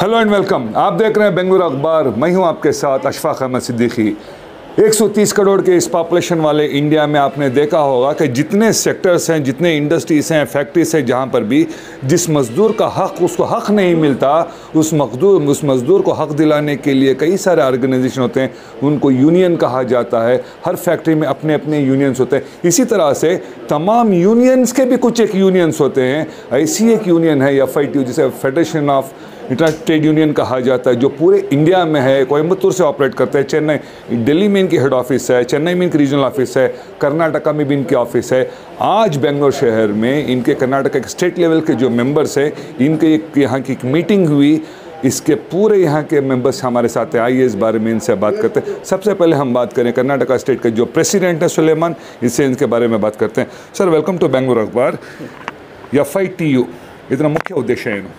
Hello and welcome. आप देख रहे हैं बेंगलुरु अखबार। मैं हूं आपके साथ अशफाक अहमद सिद्दीकी। 130 करोड़ के इस पॉपुलेशन वाले इंडिया में आपने देखा होगा कि जितने सेक्टर्स हैं, जितने इंडस्ट्रीज़ हैं, फैक्ट्रीज हैं, जहां पर भी जिस मज़दूर का हक़ उसको हक़ नहीं मिलता, उस मज़दूर को हक़ दिलाने के लिए कई सारे ऑर्गेनाइजेशन होते हैं, उनको यूनियन कहा जाता है। हर फैक्ट्री में अपने अपने यूनियंस होते हैं। इसी तरह से तमाम यूनियंस के भी कुछ एक यूनियंस होते हैं। ऐसी एक यूनियन है FITU, जिसे federation of international trade union कहा जाता है, जो पूरे इंडिया में है। कोयम्बतूर से ऑपरेट करते हैं, चेन्नई, दिल्ली में इनकी हेड ऑफिस है, चेन्नई में इनकी रीजनल ऑफिस है, कर्नाटका में भी इनकी ऑफिस है। आज बेंगलोर शहर में इनके कर्नाटका के स्टेट लेवल के जो मेंबर्स हैं, इनके एक यहाँ की एक मीटिंग हुई। इसके पूरे यहाँ के मेंबर्स हमारे साथ हैं। आइए इस बारे में इनसे बात करते हैं। सबसे पहले हम बात करें कर्नाटका स्टेट के जो प्रेसिडेंट हैं सुलेमान, इससे इनके बारे में बात करते हैं। सर, वेलकम टू बेंगलुरु अखबार। FITU ಇದರ ಮುಖ್ಯ ಉದ್ದೇಶ ಏನು?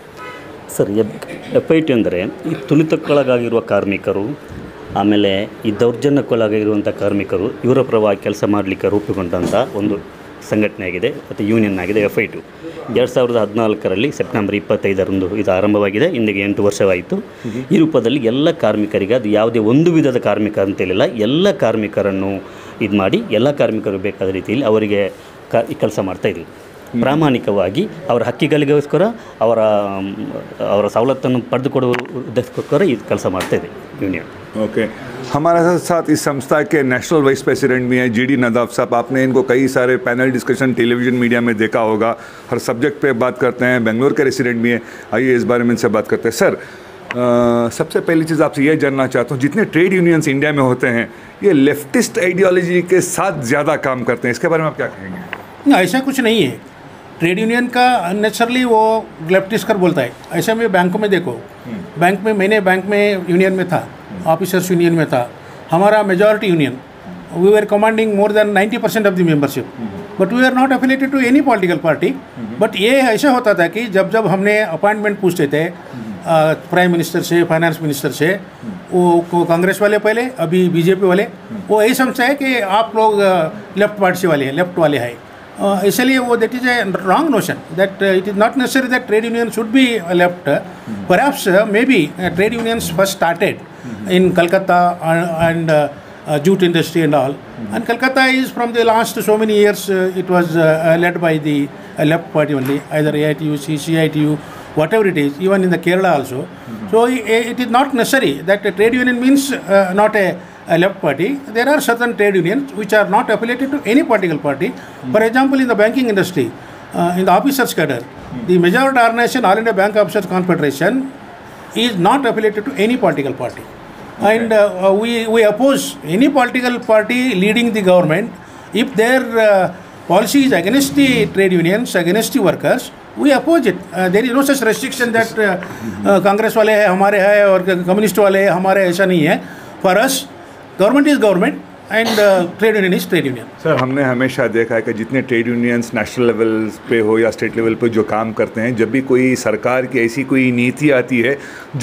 ಸರ್, FITU ಅಂದರೆ ಈ ತುಳಿತಕ್ಕೊಳಗಾಗಿರುವ ಕಾರ್ಮಿಕರು, ಆಮೇಲೆ ಈ ದೌರ್ಜನ್ಯಕ್ಕೊಳಗಾಗಿರುವಂಥ ಕಾರ್ಮಿಕರು, ಇವರ ಪರವಾಗಿ ಕೆಲಸ ಮಾಡಲಿಕ್ಕೆ ರೂಪುಗೊಂಡಂಥ ಒಂದು ಸಂಘಟನೆಯಾಗಿದೆ ಮತ್ತು ಯೂನಿಯನ್ ಆಗಿದೆ FITU. 2014ರಲ್ಲಿ ಸೆಪ್ಟೆಂಬರ್ 25ರಂದು ಇದು ಆರಂಭವಾಗಿದೆ. ಇಂದಿಗೆ 8 ವರ್ಷವಾಯಿತು. ಈ ರೂಪದಲ್ಲಿ ಎಲ್ಲ ಕಾರ್ಮಿಕರಿಗೆ, ಅದು ಯಾವುದೇ ಒಂದು ವಿಧದ ಕಾರ್ಮಿಕ ಅಂತೇಳಿಲ್ಲ, ಎಲ್ಲ ಕಾರ್ಮಿಕರನ್ನು ಇದು ಮಾಡಿ ಎಲ್ಲ ಕಾರ್ಮಿಕರು ಬೇಕಾದ ರೀತಿಯಲ್ಲಿ ಅವರಿಗೆ ಕೆಲಸ ಮಾಡ್ತಾಯಿದ್ವಿ. ಪ್ರಾಮಾಣಿಕವಾಗಿ ಅವರ ಹಕ್ಕಿಗಳಿಗೋಸ್ಕರ, ಅವರ ಸವಲತ್ತನ್ನು ಪಡೆದುಕೊಡುವ ಉದ್ದೇಶಕ್ಕೋಸ್ಕರ ಇದು ಕೆಲಸ ಮಾಡ್ತಾ ಇದೆ ಯೂನಿಯन। ओके, हमारे साथ इस संस्था के नेशनल वाइस प्रेसिडेंट भी हैं GD नदाफ साहब। आपने इनको कई सारे पैनल डिस्कशन टेलीविज़न मीडिया में देखा होगा। हर सब्जेक्ट पे बात करते हैं। बेंगलोर के रेसिडेंट भी हैं। आइए इस बारे में इनसे बात करते हैं। सर, सबसे पहली चीज़ आपसे ये जानना चाहता हूँ, जितने ट्रेड यूनियंस इंडिया में होते हैं, ये लेफ्टिस्ट आइडियोलॉजी के साथ ज़्यादा काम करते हैं। इसके बारे में आप क्या कहेंगे? ऐसा कुछ नहीं है। ट्रेड यूनियन का अननेचुरली वो लेफ्टिस्ट कर बोलता है। ऐसा में बैंकों में देखो, बैंक में मैंने बैंक में यूनियन में था, ऑफिसर्स यूनियन में था। हमारा majority union, we were commanding more than 90% of the membership, but we are not affiliated to any political party. But ये ऐसा होता था कि जब जब हमने अपॉइंटमेंट पूछते थे प्राइम मिनिस्टर से, फाइनेंस मिनिस्टर से, वो कांग्रेस वाले पहले, अभी BJP वाले, वो यही समझता है कि आप लोग लेफ्ट पार्टी वाले हैं, लेफ्ट वाले हैं। इसलिए वो that is a wrong notion that it is not necessary that trade union should be left. Perhaps may be trade unions first started in Calcutta and jute industry and all. And Calcutta is from the last so many years it was led by the left party only, either AITU, CITU, whatever it is, even in the Kerala also. So it is not necessary that a trade union means not a left party. There are certain trade unions which are not affiliated to any political party. For example, in the banking industry, in the officers cadre, the majority organization, All India Bank Officers Confederation, is not affiliated to any political party. Okay. And we oppose any political party leading the government if their policy is against the trade unions, against the workers. We oppose it. There is no such restriction that Congress वाले हैं हमारे हैं और communist वाले हैं हमारे, ऐसा नहीं है। For us, government is government and trade union is trade union. Sir, हमने हमेशा देखा है कि जितने ट्रेड यूनियंस नेशनल लेवल पे हो या स्टेट लेवल पे जो काम करते हैं, जब भी कोई सरकार की ऐसी कोई नीति आती है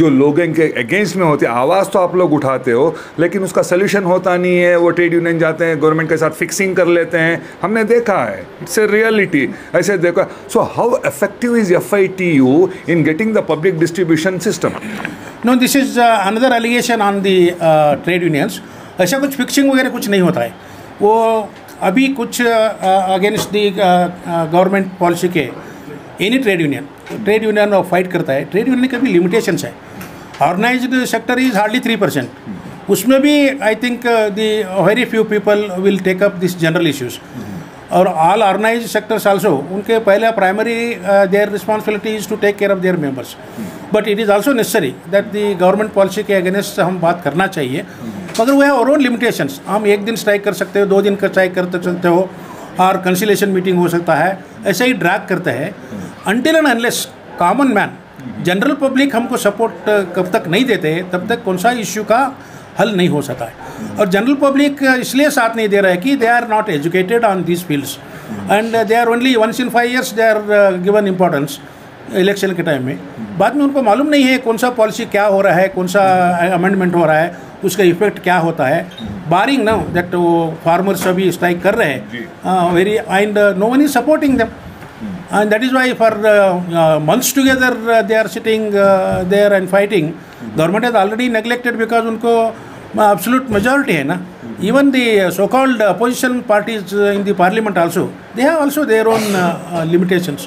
जो लोगों के अगेंस्ट में होती है, आवाज़ तो आप लोग उठाते हो, लेकिन उसका सोल्यूशन होता नहीं है। वो ट्रेड यूनियन जाते हैं, गवर्नमेंट के साथ फिक्सिंग कर लेते हैं। हमने देखा है, इट्स ए रियलिटी, ऐसे देखा। So how effective is FITU in getting the public distribution system? No, this is another allegation on the trade unions. ऐसा कुछ फिक्सिंग वगैरह कुछ नहीं होता है। वो अभी कुछ अगेंस्ट दी गवर्नमेंट पॉलिसी के एनी ट्रेड यूनियन फाइट करता है। ट्रेड यूनियन के भी लिमिटेशंस है। Organised sector is hardly 3%। उसमें भी I think the very few people will take up this general issues. और ऑल ऑर्गेनाइज्ड सेक्टर्स आल्सो, उनके पहले primary their responsibility is to take care of their members. But it is also necessary that the government policy के against हम बात करना चाहिए, मगर वो है और ओन लिमिटेशंस। हम एक दिन स्ट्राइक कर सकते हो, 2 दिन का स्ट्राइक कर सकते हो, और कंसिलेशन मीटिंग हो सकता है, ऐसे ही ड्रैग करते हैं। Until and unless common man, general public हमको सपोर्ट कब तक नहीं देते, तब तक कौन सा इश्यू का हल नहीं हो सकता है। और जनरल पब्लिक इसलिए साथ नहीं दे रहा है कि they are not educated on this fields and they are only once in 5 years they are given importance election के टाइम में। बाद में उनको मालूम नहीं है कौन सा पॉलिसी क्या हो रहा है, कौन सा अमेंडमेंट हो रहा है, उसका इफेक्ट क्या होता है। बारिंग नाउ दैट वो फार्मर्स अभी स्ट्राइक कर रहे हैं very, and no one is supporting them. and that is why for months together they are sitting there and fighting. Government has already neglected because उनको absolute majority है ना. Even the so-called opposition parties in the parliament also, they have also their own limitations.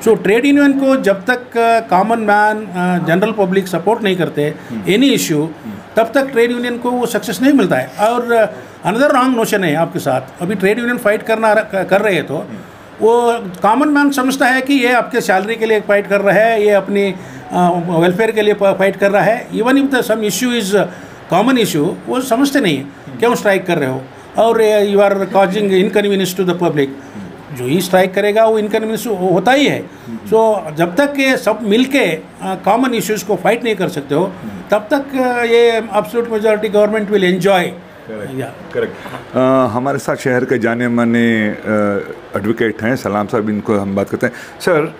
So trade union को जब तक common man, general public support नहीं करते any issue, तब तक ट्रेड यूनियन को वो सक्सेस नहीं मिलता है. और अनदर रॉन्ग नोशन है आपके साथ. अभी ट्रेड यूनियन फाइट कर रहे हैं तो वो कॉमन मैन समझता है कि ये आपके सैलरी के लिए फाइट कर रहा है, ये अपनी वेलफेयर के लिए फाइट कर रहा है. Even if the some issue is common issue, वो समझते नहीं है क्यों स्ट्राइक कर रहे हो, और you are causing inconvenience to the public. जो ही स्ट्राइक करेगा वो इनकन्वीनियंस होता ही है. सो जब तक ये सब मिलके कॉमन इश्यूज़ को फाइट नहीं कर सकते हो, तब तक ये absolute majority government will enjoy. Correct. हमारे साथ शहर के जाने माने एडवोकेट हैं सलाम साहब, इनको हम बात करते हैं. Sir,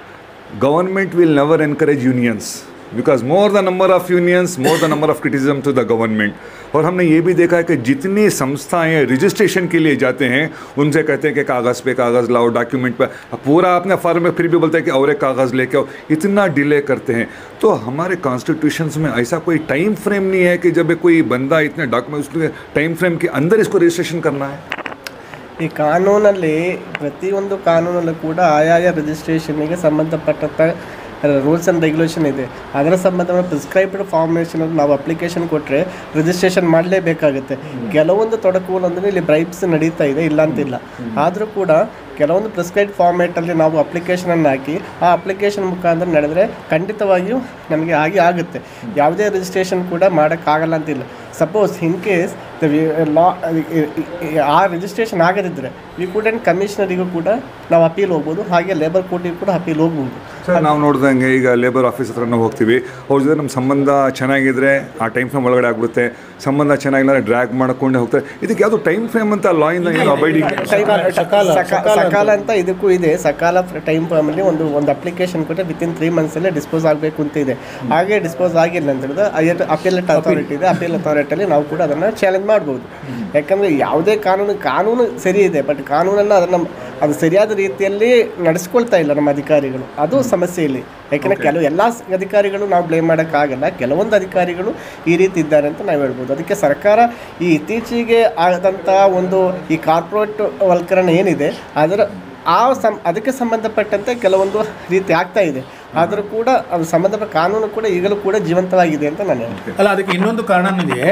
government will never encourage unions because more the number of unions more the number of criticism to the government. और हमने ये भी देखा है कि जितनी संस्थाएं रजिस्ट्रेशन के लिए जाते हैं उनसे कहते हैं कि कागज़ पे कागज़ लाओ, डॉक्यूमेंट पे पूरा अपने फॉर्म में, फिर भी बोलते हैं कि और एक कागज़ लेके आओ. इतना डिले करते हैं. तो हमारे कॉन्स्टिट्यूशंस में ऐसा कोई टाइम फ्रेम नहीं है कि जब कोई बंदा इतने डॉक्यूमेंट उसके टाइम फ्रेम के अंदर इसको रजिस्ट्रेशन करना है. ಈ ಕಾನೂನಲ್ಲಿ ಪ್ರತಿಯೊಂದು ಕಾನೂನಲ್ಲೂ ಕೂಡ ಆಯಾಯ ರಿಜಿಸ್ಟ್ರೇಷನ್ಗೆ ಸಂಬಂಧಪಟ್ಟಂಥ ರೂಲ್ಸ್ ಆ್ಯಂಡ್ ರೆಗ್ಯುಲೇಷನ್ ಇದೆ. ಅದರ ಸಂಬಂಧ ಪ್ರಿಸ್ಕ್ರೈಬ್ಡ್ ಫಾರ್ಮೇಷನಲ್ಲಿ ನಾವು ಅಪ್ಲಿಕೇಶನ್ ಕೊಟ್ಟರೆ ರಿಜಿಸ್ಟ್ರೇಷನ್ ಮಾಡಲೇಬೇಕಾಗುತ್ತೆ. ಕೆಲವೊಂದು ತೊಡಕುಗಳು ಅಂದರೆ ಇಲ್ಲಿ ಬ್ರೈಬ್ಸ್ ನಡೀತಾ ಇದೆ, ಇಲ್ಲ ಅಂತಿಲ್ಲ. ಆದರೂ ಕೂಡ ಕೆಲವೊಂದು ಪ್ರಿಸ್ಕ್ರೈಬ್ಡ್ ಫಾರ್ಮೇಟಲ್ಲಿ ನಾವು ಅಪ್ಲಿಕೇಶನನ್ನು ಹಾಕಿ ಆ ಅಪ್ಲಿಕೇಶನ್ ಮುಖಾಂತರ ನಡೆದರೆ ಖಂಡಿತವಾಗಿಯೂ ನಮಗೆ ಆಗುತ್ತೆ. ಯಾವುದೇ ರಿಜಿಸ್ಟ್ರೇಷನ್ ಕೂಡ ಮಾಡೋಕ್ಕಾಗಲ್ಲ ಅಂತಿಲ್ಲ. ಸಪೋಸ್ ಇನ್ ಕೇಸ್ ಲಾ ಆ ರಿಜಿಸ್ಟ್ರೇಷನ್ ಆಗದಿದ್ದರೆ ವಿ ಕುಡೆಂಟ್ ಕಮಿಷನರಿಗೂ ಕೂಡ ನಾವು ಅಪೀಲ್ ಹೋಗ್ಬೋದು, ಹಾಗೆ ಲೇಬರ್ ಕೋರ್ಟಿಗೂ ಕೂಡ ಅಪೀಲ್ ಹೋಗ್ಬೋದು. ಸರ್, ನಾವು ನೋಡ್ದಂಗೆ ಈಗ ಲೇಬರ್ ಆಫೀಸ್ ಹತ್ರ ನಾವು ಹೋಗ್ತೀವಿ, ಅವ್ರ ಜೊತೆ ನಮ್ಮ ಸಂಬಂಧ ಚೆನ್ನಾಗಿದ್ದರೆ ಆ ಟೈಮ್ ಫ್ರೇಮ್ ಒಳಗಡೆ ಆಗ್ಬಿಡುತ್ತೆ. ಸಂಬಂಧ ಚೆನ್ನಾಗಿಲ್ಲ ಡ್ರ್ಯಾಗ್ ಮಾಡ್ಕೊಂಡೇ ಹೋಗ್ತಾರೆ. ಇದಕ್ಕೆ ಯಾವುದು ಟೈಮ್ ಫ್ರೇಮ್ ಅಂತ ಲಾ ಇಂದ ಏನು ಅಬೈಡಿಂಗ್ ಸಕಾಲ ಅಂತ ಇದಕ್ಕೂ ಇದೆ. ಸಕಾಲ ಟೈಮ್ ಫ್ರೇಮಲ್ಲಿ ಒಂದು ಅಪ್ಲಿಕೇಶನ್ ಕೊಟ್ಟರೆ ವಿತಿನ್ 3 ಮಂತ್ಸಲ್ಲೇ ಡಿಸ್ಪೋಸ್ ಆಗಬೇಕು ಅಂತ ಇದೆ. ಹಾಗೆ ಡಿಸ್ಪೋಸ್ ಆಗಿಲ್ಲ ಅಂತ ಹೇಳಿದ್ರೆ ಅಪೀಲೇಟ್ ಅಥಾರಿಟಿ ಇದೆ. ಅಪೀಲ್ ಅಥಾರಿಟಿಯಲ್ಲಿ ನಾವು ಕೂಡ ಅದನ್ನು ಚಾಲೆಂಜ್ ಮಾಡ್ಬೋದು. ಯಾಕಂದರೆ ಯಾವುದೇ ಕಾನೂನು ಸರಿ ಇದೆ, ಬಟ್ ಕಾನೂನನ್ನು ಅದು ಸರಿಯಾದ ರೀತಿಯಲ್ಲಿ ನಡೆಸ್ಕೊಳ್ತಾ ಇಲ್ಲ ನಮ್ಮ ಅಧಿಕಾರಿಗಳು. ಅದು ಸಮಸ್ಯೆ ಇಲ್ಲಿ. ಯಾಕೆಂದರೆ ಎಲ್ಲ ಅಧಿಕಾರಿಗಳು ನಾವು ಬ್ಲೇಮ್ ಮಾಡೋಕ್ಕಾಗಲ್ಲ. ಕೆಲವೊಂದು ಅಧಿಕಾರಿಗಳು ಈ ರೀತಿ ಇದ್ದಾರೆ ಅಂತ ನಾವು ಹೇಳ್ಬೋದು. ಅದಕ್ಕೆ ಸರ್ಕಾರ ಈ ಇತ್ತೀಚೆಗೆ ಆದಂಥ ಈ ಕಾರ್ಪೊರೇಟ್ ವಲ್ಕರಣ ಏನಿದೆ ಅದಕ್ಕೆ ಸಂಬಂಧಪಟ್ಟಂತೆ ಕೆಲವೊಂದು ರೀತಿ ಆಗ್ತಾ ಇದೆ. ಆದರೂ ಕೂಡ ಅದು ಸಂಬಂಧಪಟ್ಟ ಕಾನೂನು ಕೂಡ ಈಗಲೂ ಕೂಡ ಜೀವಂತವಾಗಿದೆ ಅಂತ ನಾನು ಹೇಳ್ತೀನಿ. ಅಲ್ಲ, ಅದಕ್ಕೆ ಇನ್ನೊಂದು ಕಾರಣನಿದೆ.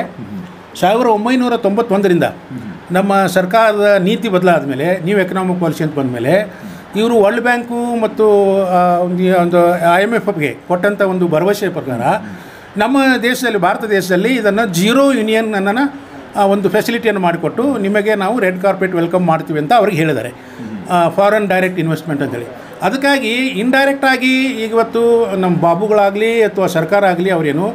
1991ರಿಂದ ನಮ್ಮ ಸರ್ಕಾರದ ನೀತಿ ಬದಲಾದ ಮೇಲೆ, ನ್ಯೂ ಎಕನಾಮಿಕ್ ಪಾಲಿಸಿ ಅಂತ ಬಂದಮೇಲೆ, ಇವರು ವರ್ಲ್ಡ್ ಬ್ಯಾಂಕು ಮತ್ತು ಒಂದು IMFಗೆ ಕೊಟ್ಟಂಥ ಒಂದು ಭರವಸೆ ಪ್ರಕಾರ ನಮ್ಮ ದೇಶದಲ್ಲಿ, ಭಾರತ ದೇಶದಲ್ಲಿ ಇದನ್ನು ಜೀರೋ ಯೂನಿಯನ್ ಅನ್ನೋ ಒಂದು ಫೆಸಿಲಿಟಿಯನ್ನು ಮಾಡಿಕೊಟ್ಟು ನಿಮಗೆ ನಾವು ರೆಡ್ ಕಾರ್ಪೆಟ್ ವೆಲ್ಕಮ್ ಮಾಡ್ತೀವಿ ಅಂತ ಅವ್ರಿಗೆ ಹೇಳಿದ್ದಾರೆ. ಫಾರಿನ್ ಡೈರೆಕ್ಟ್ ಇನ್ವೆಸ್ಟ್ಮೆಂಟ್ ಅಂತೇಳಿ. ಅದಕ್ಕಾಗಿ ಇಂಡೈರೆಕ್ಟಾಗಿ ಇವತ್ತು ನಮ್ಮ ಬಾಬುಗಳಾಗಲಿ ಅಥವಾ ಸರ್ಕಾರ ಆಗಲಿ ಅವರೇನು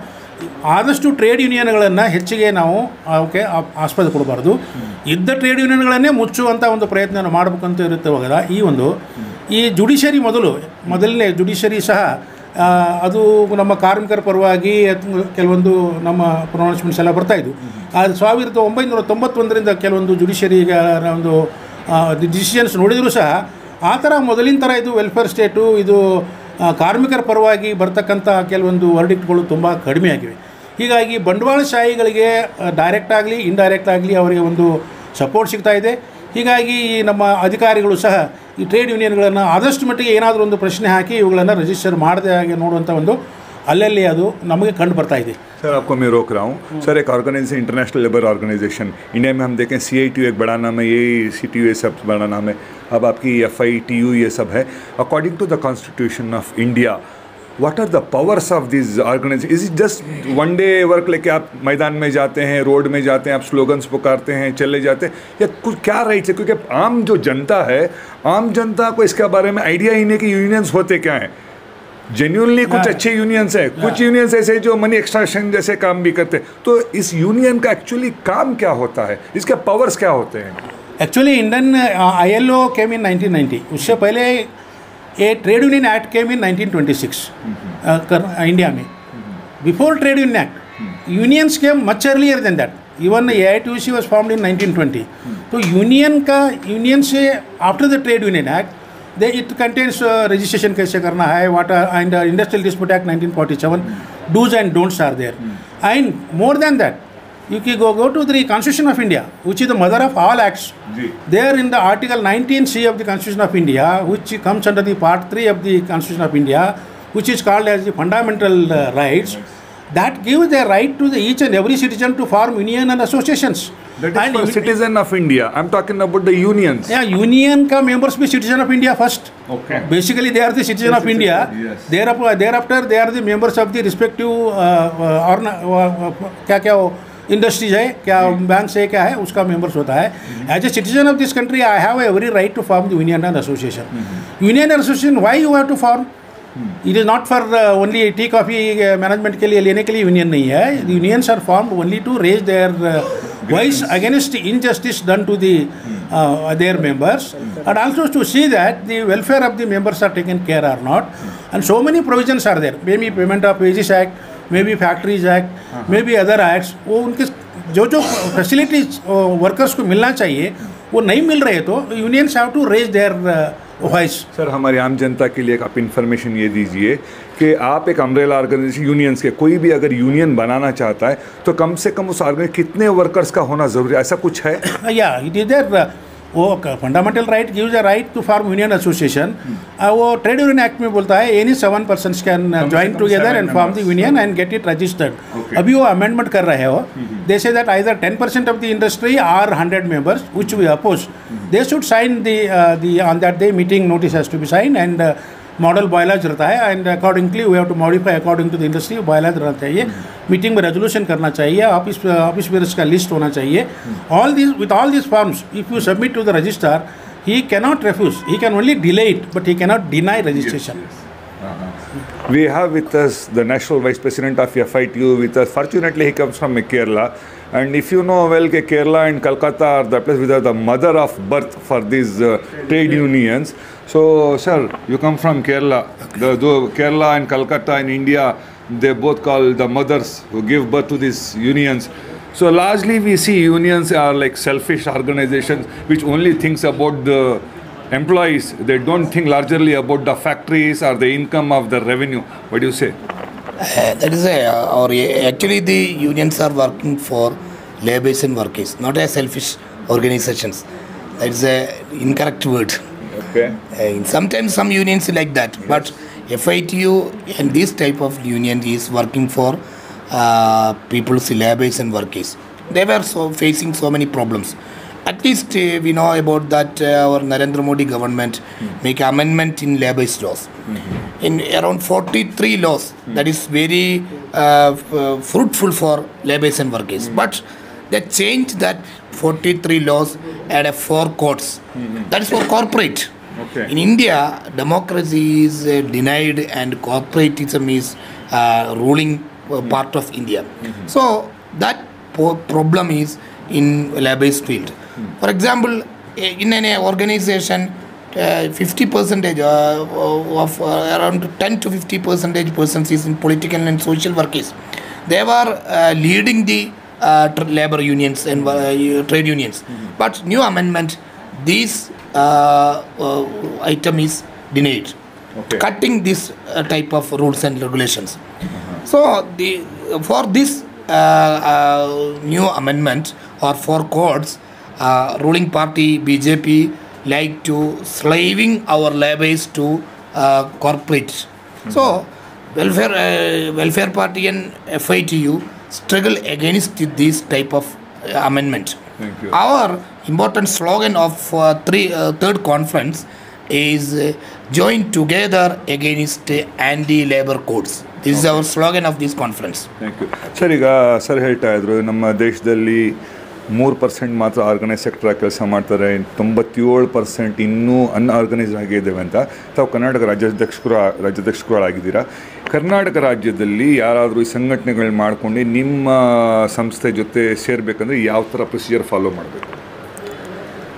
ಆದಷ್ಟು ಟ್ರೇಡ್ ಯೂನಿಯನ್ಗಳನ್ನು ಹೆಚ್ಚಿಗೆ ನಾವು ಅವಕ್ಕೆ ಆಸ್ಪದ ಕೊಡಬಾರ್ದು. ಇದ್ದ ಟ್ರೇಡ್ ಯೂನಿಯನ್ಗಳನ್ನೇ ಮುಚ್ಚುವಂಥ ಒಂದು ಪ್ರಯತ್ನ ಮಾಡಬೇಕಂತ ಇರುತ್ತವಾಗ ಈ ಜುಡಿಷರಿ ಮೊದಲನೇ ಜುಡಿಷರಿ ಸಹ ಅದು ನಮ್ಮ ಕಾರ್ಮಿಕರ ಪರವಾಗಿ ಕೆಲವೊಂದು ನಮ್ಮ ಪ್ರೊನೌನ್ಸ್ಮೆಂಟ್ಸ್ ಎಲ್ಲ ಬರ್ತಾಯಿದ್ವು. ಅದು 1991ರಿಂದ ಕೆಲವೊಂದು ಜುಡಿಷರಿಗ ಒಂದು ಡಿಸಿಷನ್ಸ್ ನೋಡಿದರೂ ಸಹ ಆ ಥರ ಮೊದಲಿನ ಥರ ಇದು ವೆಲ್ಫೇರ್ ಸ್ಟೇಟು, ಇದು ಕಾರ್ಮಿಕರ ಪರವಾಗಿ ಬರ್ತಕ್ಕಂಥ ಕೆಲವೊಂದು ವರ್ಡಿಕ್ಟ್ಗಳು ತುಂಬ ಕಡಿಮೆ ಆಗಿವೆ. ಹೀಗಾಗಿ ಬಂಡವಾಳಶಾಹಿಗಳಿಗೆ ಡೈರೆಕ್ಟ್ ಆಗಲಿ ಇಂಡೈರೆಕ್ಟ್ ಆಗಲಿ ಅವರಿಗೆ ಒಂದು ಸಪೋರ್ಟ್ ಸಿಗ್ತಾ ಇದೆ. ಹೀಗಾಗಿ ನಮ್ಮ ಅಧಿಕಾರಿಗಳು ಸಹ ಈ ಟ್ರೇಡ್ ಯೂನಿಯನ್ಗಳನ್ನು ಆದಷ್ಟು ಮಟ್ಟಿಗೆ ಏನಾದರೂ ಒಂದು ಪ್ರಶ್ನೆ ಹಾಕಿ ಇವುಗಳನ್ನು ರಿಜಿಸ್ಟರ್ ಮಾಡದೆ ಹಾಗೆ ನೋಡುವಂಥ ಒಂದು अल्ली ಅದು ನಮಗೆ ಕಂಡು ಬರ್ತಾ ಇದೆ। सर आपको मैं रोक रहा हूँ सर, एक organisation international labour organisation India में हम देखें CITU एक बड़ा नाम है, ये CTU ये सब बड़ा नाम है, अब आपकी FITU ये सब है। According to the constitution of India what are the powers of this organisation? Is it just one day work लेके आप मैदान में जाते हैं, रोड में जाते हैं, आप स्लोगन्स पुकारते हैं, चले जाते हैं, या कुछ क्या राइट्स है? क्योंकि आम जो जनता है, आम जनता को इसके बारे में आइडिया ही नहीं कि यूनियंस होते क्या हैं। जेन्युइनली कुछ अच्छे यूनियंस हैं, कुछ यूनियंस ऐसे जो मनी एक्सट्रैक्शन जैसे काम भी करते हैं। तो इस यूनियन का एक्चुअली काम क्या होता है, इसके पावर्स क्या होते हैं? Actually Indian ILO came in 1990, उससे पहले ये trade union act came in 1926 India में। Before trade union act unions came much earlier than that, even AITUC was formed in 1920। तो यूनियन से after the trade union act it contains registration कैसे करना है, what and Industrial Dispute Act 1947, do's and don'ts are there. And more than that, you can go to the Constitution of India, which is the mother of all acts. There in the Article 19C of the Constitution of India, which comes under the Part 3 of the Constitution of India, which is called as the fundamental rights, that gives the right to each and every citizen to form union and associations. That is for citizen of India. I'm talking about the unions. Yeah, union ka members be citizen of India first. Okay. Basically, they are the citizen of India. Yes. Thereafter, they are the members of the respective क्या industries है, क्या banks है, क्या है, उसका members होता है. As a citizen of this country I have every right to form the union and association. Union and association why you have to form? It is not for only tea coffee management के लिए लेने के लिए union नहीं है. Unions are formed only to raise their voice against injustice done to their members, and also to see that the welfare of the members are taken care or not. And so many provisions are there, maybe Payment of Wages Act, maybe Factories Act, maybe other acts. वो उनके जो facilities workers को मिलना चाहिए वो नहीं मिल रहे, तो unions have to raise their voice. Sir, हमारी आम जनता के लिए एक आप इन्फॉर्मेशन ये दीजिए कि आप एक अम्ब्रेला ऑर्गेनाइजेशन यूनियंस के, कोई भी अगर यूनियन बनाना चाहता है तो कम से कम उस ऑर्गेनाइजेशन कितने वर्कर्स का होना ज़रूरी है, ऐसा कुछ है? या इट इज देयर. वो fundamental right gives a right to form union association. वो ट्रेड यूनियन एक्ट में बोलता है any 7 persons can join together and form the union and get it registered. अभी वो अमेंडमेंट कर रहे हो. They say that either 10% of the industry or 100 members, which we oppose. They should sign the on that day meeting notice has to B sign and model bylaws रहता है, and accordingly we have to modify according to the industry. Bylaws रहना चाहिए, meeting में resolution करना चाहिए, office bears का list होना चाहिए. All this with all this forms if you submit to the registrar, he cannot refuse, he can only delay it, but he cannot deny registration. We have with us the National Vice President of FITU with us. Fortunately, he comes from Kerala. And if you know well, Kerala and Kolkata are the place which are the mother of birth for these trade unions. So, sir, you come from Kerala. The Kerala and Kolkata in India, they both call the mothers who give birth to these unions. So largely we see unions are like selfish organizations which only thinks about the employees. They don't think largely about the factories or the income of the revenue. What do you say? That is actually the unions are working for laborers and workers, not as selfish organizations. That is an incorrect word. Okay. Sometimes some unions like that, yes. But FITU and this type of union is working for people's laborers and workers. They were facing so many problems. At least we know about that our Narendra Modi government make amendment in labor's laws. In around 43 laws, that is very fruitful for laborers and workers. But they changed that 43 laws at 4 courts. That is for corporate. Okay. In India, democracy is denied and corporatism is ruling part of India. So that problem is in labor's field. For example, in an organization, 50% of around 10 to 50% persons is in political and social workers. They were leading the labor unions and trade unions. But new amendment, this item is denied. Okay. Cutting this type of rules and regulations. So for this new amendment or for courts, ruling party BJP like to slaving our laborers to corporates. So welfare party and FITU struggle against this type of amendment. Thank you. Our important slogan of third conference is join together against anti-labor codes. This is our slogan of this conference. Thank you. Sir, ಈಗ sir ಹೇಳ್ತಾ ಇದ್ರು ನಮ್ಮ ದೇಶದಲ್ಲಿ 3% ಮಾತ್ರ organise sector ಕೆಲಸ ಮಾಡ್ತಾರೆ, 97% ಇನ್ನೂ unorganised ಆಗಿದ್ದೇವೆ ಅಂತ. ತಾವು ಕರ್ನಾಟಕ ರಾಜ್ಯಾಧ್ಯಕ್ಷರುಗಳಾಗಿದ್ದೀರಾ. ಕರ್ನಾಟಕ ರಾಜ್ಯದಲ್ಲಿ ಯಾರಾದರೂ ಈ ಸಂಘಟನೆಗಳನ್ನ ಮಾಡ್ಕೊಂಡು ನಿಮ್ಮ ಸಂಸ್ಥೆ ಜೊತೆ ಸೇರಬೇಕಂದ್ರೆ ಯಾವ ಥರ ಪ್ರೊಸೀಜರ್ ಫಾಲೋ ಮಾಡಬೇಕು?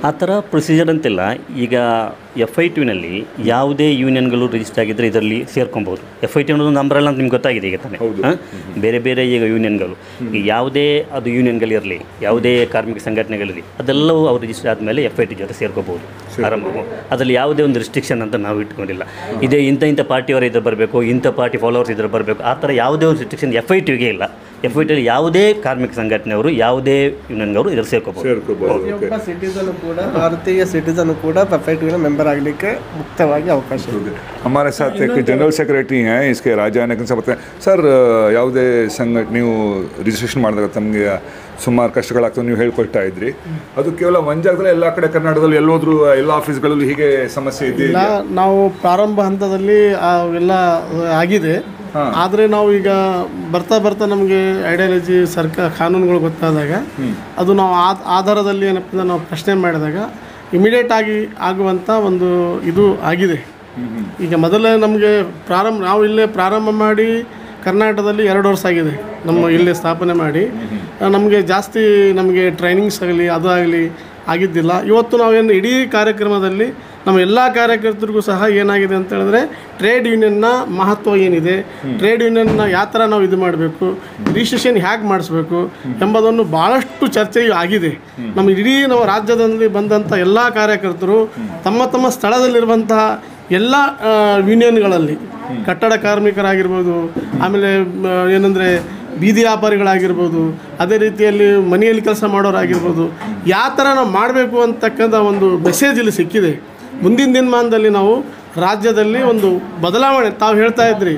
ಆ ಥರ ಪ್ರೊಸೀಜರ್ ಅಂತಿಲ್ಲ. ಈಗ FIT-ನಲ್ಲಿ ಯಾವುದೇ ಯೂನಿಯನ್ಗಳು ರಿಜಿಸ್ಟರ್ ಆಗಿದ್ದರೆ ಇದರಲ್ಲಿ ಸೇರ್ಕೊಬೋದು. FIT ಅನ್ನೋದು ಒಂದು ಅಂಬ್ರೆಲ್ಲ ಅಂತ ನಿಮ್ಗೆ ಗೊತ್ತಾಗಿದೆ ಈಗ ತಾನೇ. ಬೇರೆ ಬೇರೆ ಈಗ ಯೂನಿಯನ್ಗಳು, ಈಗ ಯಾವುದೇ ಅದು ಯೂನಿಯನ್ಗಳಿರಲಿ, ಯಾವುದೇ ಕಾರ್ಮಿಕ ಸಂಘಟನೆಗಳಿರಲಿ, ಅದೆಲ್ಲವೂ ಅವ್ರು ರಿಜಿಸ್ಟರ್ ಆದಮೇಲೆ FIT ಜೊತೆ ಸೇರ್ಕೋಬೋದು ಆರಾಮ. ಅದರಲ್ಲಿ ಯಾವುದೇ ಒಂದು ರಿಸ್ಟ್ರಿಕ್ಷನ್ ಅಂತ ನಾವು ಇಟ್ಕೊಂಡಿಲ್ಲ. ಇದೇ ಇಂಥ ಪಾರ್ಟಿಯವರು ಇದ್ರೆ ಬರಬೇಕು, ಇಂಥ ಪಾರ್ಟಿ ಫಾಲೋವರ್ಸ್ ಇದ್ರೆ ಬರಬೇಕು, ಆ ಥರ ಯಾವುದೇ ಒಂದು ರಿಸ್ಟ್ರಿಕ್ಷನ್ FIT-ಗೆ ಇಲ್ಲ. FIT-ಯಲ್ಲಿ ಯಾವುದೇ ಕಾರ್ಮಿಕ ಸಂಘಟನೆಯವರು, ಯಾವುದೇ ಯೂನಿಯನ್ಗಳು ಇದ್ರ ಸೇರ್ಕೋಬೋದು. ಒಬ್ಬ ಸಿಟಿಸನ್ ಕೂಡ, ಭಾರತೀಯ ಸಿಟಿಸನ್ ಕೂಡ FIT ಮೆಂಬರ್ ಆಗಲಿಕ್ಕೆ ಮುಕ್ತವಾಗಿ ಅವಕಾಶ ಇದೆ. हमारे साथ एक जनरल सेक्रेटरी हैं इसके राजा ने सब सर ಯಾವುದೇ ಸಂಘಟನೆ ನೀವು ರಿಜಿಸ್ಟ್ರೇಷನ್ ಮಾಡಿದಾಗ ತಮಗೆ ಸುಮಾರು ಕಷ್ಟಗಳಾಗ್ತವೆ ನೀವು ಹೇಳ್ಕೊಳ್ತಾ ಇದ್ರಿ. ಅದು ಕೇವಲ ಒಂದು ಜಾಗದಲ್ಲಿ ಎಲ್ಲ ಕಡೆ ಕರ್ನಾಟಕದಲ್ಲಿ ಎಲ್ಲೋದ್ರೂ ಎಲ್ಲ ಆಫೀಸ್ಗಳಲ್ಲಿ ಹೀಗೆ ಸಮಸ್ಯೆ ಇದೆಯಾ? ನಾವು ಪ್ರಾರಂಭ ಹಂತದಲ್ಲಿ ಅವೆಲ್ಲ ಆಗಿದೆ. ಆದರೆ ನಾವು ಈಗ ಬರ್ತಾ ಬರ್ತಾ ನಮಗೆ ಐಡಿಯಾಲಜಿ ಸರ್ಕಾರ ಕಾನೂನುಗಳು ಗೊತ್ತಾದಾಗ ಅದು ನಾವು ಆಧಾರದಲ್ಲಿ ಏನಪ್ಪ ನಾವು ಪ್ರಶ್ನೆ ಮಾಡಿದಾಗ ಇಮಿಡಿಯೇಟ್ ಆಗಿ ಆಗುವಂಥ ಒಂದು ಇದು ಆಗಿದೆ. ಈಗ ಮೊದಲೇ ನಮಗೆ ನಾವು ಇಲ್ಲೇ ಪ್ರಾರಂಭ ಮಾಡಿ ಕರ್ನಾಟಕದಲ್ಲಿ 2 ವರ್ಷ ಆಗಿದೆ ನಮ್ಮ ಇಲ್ಲೇ ಸ್ಥಾಪನೆ ಮಾಡಿ. ನಮಗೆ ಜಾಸ್ತಿ ನಮಗೆ ಟ್ರೈನಿಂಗ್ಸ್ ಆಗಲಿ ಅದು ಆಗಲಿ ಆಗಿದ್ದಿಲ್ಲ. ಇವತ್ತು ನಾವೇನು ಇಡೀ ಕಾರ್ಯಕ್ರಮದಲ್ಲಿ ನಮ್ಮ ಎಲ್ಲ ಕಾರ್ಯಕರ್ತರಿಗೂ ಸಹ ಏನಾಗಿದೆ ಅಂತ ಹೇಳಿದ್ರೆ ಟ್ರೇಡ್ ಯೂನಿಯನ್ನ ಮಹತ್ವ ಏನಿದೆ, ಟ್ರೇಡ್ ಯೂನಿಯನ್ನ ಯಾವ ಥರ ನಾವು ಇದು ಮಾಡಬೇಕು, ರಿಜಿಸ್ಟ್ರೇಷನ್ ಹೇಗೆ ಮಾಡಿಸ್ಬೇಕು ಎಂಬುದನ್ನು ಭಾಳಷ್ಟು ಚರ್ಚೆ ಆಗಿದೆ. ನಮ್ಮ ಇಡೀ ನಮ್ಮ ರಾಜ್ಯದಲ್ಲಿ ಬಂದಂಥ ಎಲ್ಲ ಕಾರ್ಯಕರ್ತರು ತಮ್ಮ ತಮ್ಮ ಸ್ಥಳದಲ್ಲಿರುವಂತಹ ಎಲ್ಲ ಯೂನಿಯನ್ಗಳಲ್ಲಿ ಕಟ್ಟಡ ಕಾರ್ಮಿಕರಾಗಿರ್ಬೋದು, ಆಮೇಲೆ ಏನಂದರೆ ಬೀದಿ ವ್ಯಾಪಾರಿಗಳಾಗಿರ್ಬೋದು, ಅದೇ ರೀತಿಯಲ್ಲಿ ಮನೆಯಲ್ಲಿ ಕೆಲಸ ಮಾಡೋರಾಗಿರ್ಬೋದು, ಯಾವ ಥರ ನಾವು ಮಾಡಬೇಕು ಅಂತಕ್ಕಂಥ ಒಂದು ಮೆಸೇಜ್ ಇಲ್ಲಿ ಸಿಕ್ಕಿದೆ. ಮುಂದಿನ ದಿನಮಾನದಲ್ಲಿ ನಾವು ರಾಜ್ಯದಲ್ಲಿ ಒಂದು ಬದಲಾವಣೆ, ತಾವು ಹೇಳ್ತಾ ಇದ್ರಿ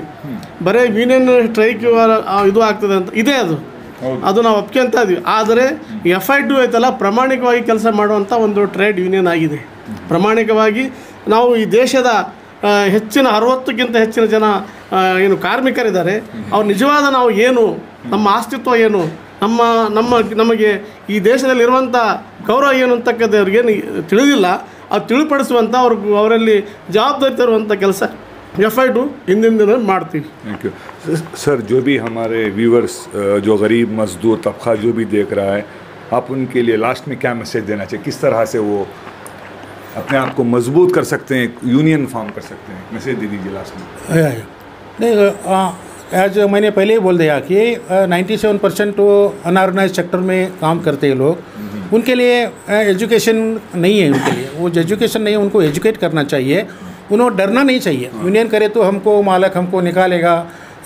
ಬರೀ ಯೂನಿಯನ್ ಸ್ಟ್ರೈಕ್ ಇದು ಆಗ್ತದೆ ಅಂತ, ಇದೆ ಅದು ನಾವು ಒಪ್ಕೊಂತ ಇದ್ವಿ. ಆದರೆ FIT ಐತಲ್ಲ ಪ್ರಾಮಾಣಿಕವಾಗಿ ಕೆಲಸ ಮಾಡುವಂಥ ಒಂದು ಟ್ರೇಡ್ ಯೂನಿಯನ್ ಆಗಿದೆ. ಪ್ರಾಮಾಣಿಕವಾಗಿ ನಾವು ಈ ದೇಶದ ಹೆಚ್ಚಿನ 60ಕ್ಕಿಂತ ಹೆಚ್ಚಿನ ಜನ ಏನು ಕಾರ್ಮಿಕರಿದ್ದಾರೆ, ಅವ್ರು ನಿಜವಾದ ನಾವು ಏನು, ನಮ್ಮ ಅಸ್ತಿತ್ವ ಏನು, ನಮಗೆ ಈ ದೇಶದಲ್ಲಿರುವಂಥ ಗೌರವ ಏನು ಅಂತಕ್ಕಂಥ ಅವ್ರಿಗೇನು ತಿಳಿದಿಲ್ಲ. ಅದು ತಿಳಿಪಡಿಸುವಂಥ ಅವರಲ್ಲಿ ಜವಾಬ್ದಾರಿ ತರುವಂಥ ಕೆಲಸ FIT ಹಿಂದಿನ ದಿನ ಮಾಡ್ತೀವಿ. Thank you sir. जो भी हमारे व्यूअर्स जो गरीब मजदूर तबका जो भी देख रहा है, आप उनके लिए लास्ट में क्या मैसेज देना चाहिए? किस तरह से वो अपने आप को मजबूत कर सकते हैं, यूनियन फॉर्म कर सकते हैं? मैसेज दे दीजिए लास्ट में. नहीं, एज मैंने पहले ही बोल दिया कि 97% वो अनऑर्गेनाइज सेक्टर में काम करते हैं लोग. उनके लिए एजुकेशन नहीं है, उनके लिए वो एजुकेशन नहीं है, उनको एजुकेट करना चाहिए. उन्हें डरना नहीं चाहिए. यूनियन करे तो हमको मालिक हमको निकालेगा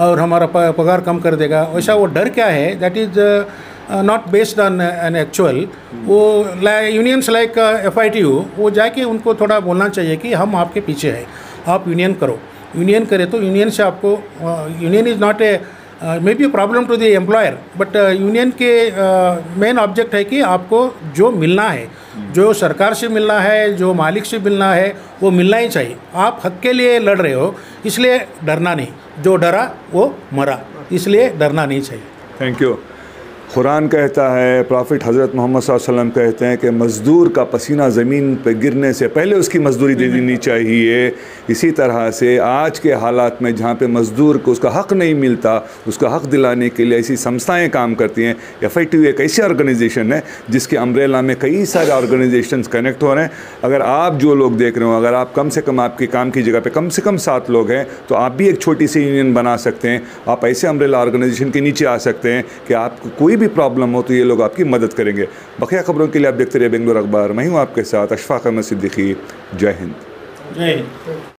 और हमारा पगार कम कर देगा, वैसा वो डर क्या है, that is not based on an actual. वो यूनियंस लाइक FITU, वो जाके उनको थोड़ा बोलना चाहिए कि हम आपके पीछे हैं, आप यूनियन करो. यूनियन करे तो यूनियन से आपको, union is not a may be problem to the employer, but union के मेन ऑब्जेक्ट है कि आपको जो मिलना है, जो सरकार से मिलना है, जो मालिक से मिलना है, वो मिलना ही चाहिए. आप हक के लिए लड़ रहे हो, इसलिए डरना नहीं. जो डरा वो मरा, इसलिए डरना नहीं चाहिए. Thank you. कुरान कहता है, प्रॉफिट हज़रत मोहम्मद सल्लल्लाहु अलैहि वसल्लम कहते हैं कि मज़दूर का पसीना ज़मीन पर गिरने से पहले उसकी मज़दूरी दे देनी चाहिए. इसी तरह से आज के हालात में जहाँ पे मज़दूर को उसका हक़ नहीं मिलता, उसका हक़ दिलाने के लिए ऐसी संस्थाएं काम करती हैं. FIT एक ऐसी ऑर्गेनाइजेशन है जिसके अम्ब्रेला में कई सारे ऑर्गेनाइजेशंस कनेक्ट हो रहे हैं. अगर आप जो लोग देख रहे हो, अगर आप कम से कम आपके काम की जगह पे कम से कम 7 लोग हैं, तो आप भी एक छोटी सी यूनियन बना सकते हैं. आप ऐसे अम्ब्रेला ऑर्गेनाइजेशन के नीचे आ सकते हैं कि आपको कोई भी प्रॉब्लम हो तो ये लोग आपकी मदद करेंगे. बकिया खबरों के लिए आप देखते रहिए बेंगलुरु अखबार. मैं हूँ आपके साथ अशफाक अहमद सिद्दीकी. जय हिंद. जय हिंद.